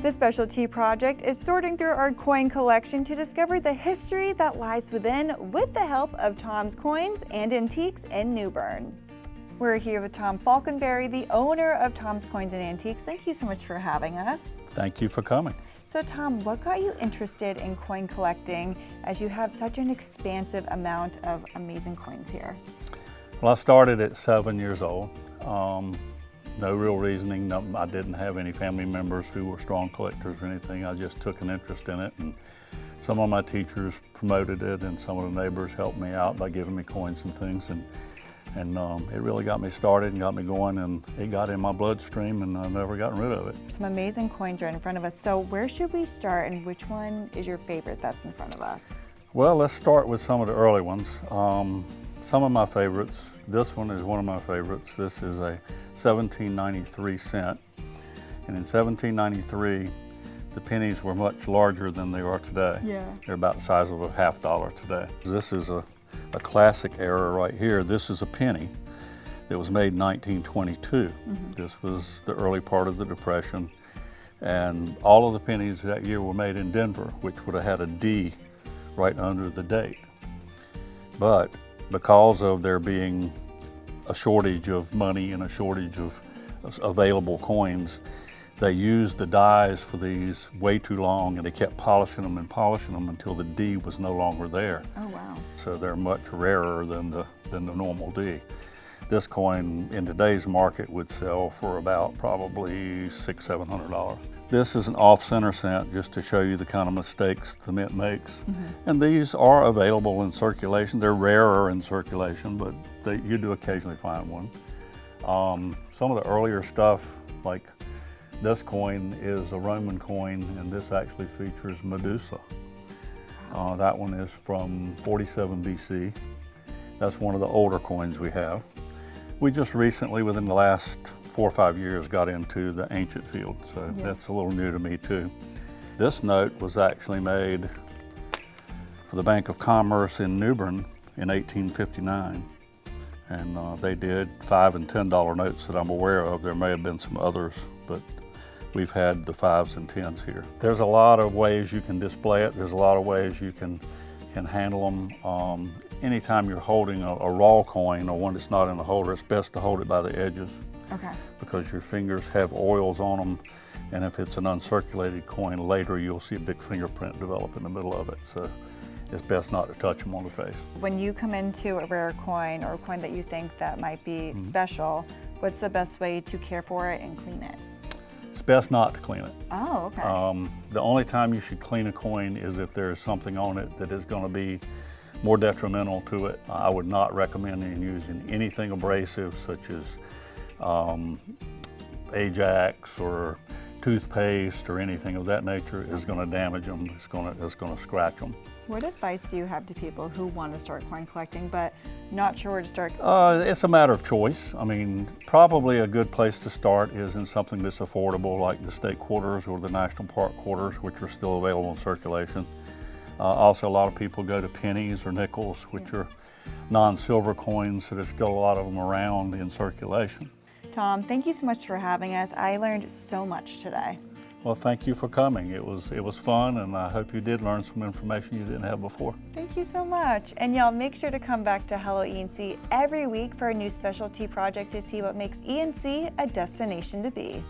The specialty project is sorting through our coin collection to discover the history that lies within with the help of Tom's Coins and Antiques in New Bern. We're here with Tom Falkenberry, the owner of Tom's Coins and Antiques. Thank you so much for having us. Thank you for coming. So Tom, what got you interested in coin collecting as you have such an expansive amount of amazing coins here? Well, I started at 7 years old. No real reasoning. I didn't have any family members who were strong collectors or anything. I just took an interest in it, and some of my teachers promoted it, and some of the neighbors helped me out by giving me coins and things, and it really got me started and got me going, and it got in my bloodstream, and I've never gotten rid of it. Some amazing coins right in front of us. So where should we start, and which one is your favorite that's in front of us? Well, let's start with some of the early ones. Some of my favorites. This one is one of my favorites. This is a 1793 cent. And in 1793, the pennies were much larger than they are today. Yeah. They're about the size of a $50 today. This is a classic era right here. This is a penny that was made in 1922. This was the early part of the Depression. And all of the pennies that year were made in Denver, which would have had a D right under the date. But because of there being a shortage of money and a shortage of available coins, they used the dies for these way too long, and they kept polishing them until the D was no longer there. Oh, wow. So they're much rarer than the normal D. This coin in today's market would sell for about probably $600–700. This is an off-center cent, just to show you the kind of mistakes the mint makes. And these are available in circulation. They're rarer in circulation, but you do occasionally find one. Some of the earlier stuff, like this coin, is a Roman coin, and this actually features Medusa. That one is from 47 BC. That's one of the older coins we have. We just recently, within the last 4 or 5 years, got into the ancient field, so that's a little new to me too. This note was actually made for the Bank of Commerce in New Bern in 1859. And they did $5 and $10 notes that I'm aware of. There may have been some others, but we've had the 5s and 10s here. There's a lot of ways you can display it. There's a lot of ways you can handle them. Anytime you're holding a raw coin or one that's not in a holder, it's best to hold it by the edges. Okay. Because your fingers have oils on them, and if it's an uncirculated coin, later you'll see a big fingerprint develop in the middle of it. So it's best not to touch them on the face. When you come into a rare coin or a coin that you think that might be special, what's the best way to care for it and clean it? It's best not to clean it. Oh, okay. The only time you should clean a coin is if there's something on it that is going to be more detrimental to it. I would not recommend using anything abrasive, such as Ajax or toothpaste or anything of that nature. Is going to damage them. It's going to scratch them. What advice do you have to people who want to start coin collecting but not sure where to start? It's a matter of choice. I mean, probably a good place to start is in something that's affordable, like the state quarters or the national park quarters, which are still available in circulation. Also, a lot of people go to pennies or nickels, which are non-silver coins, so there's still a lot of them around in circulation. Tom, thank you so much for having us. I learned so much today. Well, thank you for coming. It was fun, and I hope you did learn some information you didn't have before. Thank you so much. And y'all, make sure to come back to Hello E&C every week for a new specialty project to see what makes E&C a destination to be.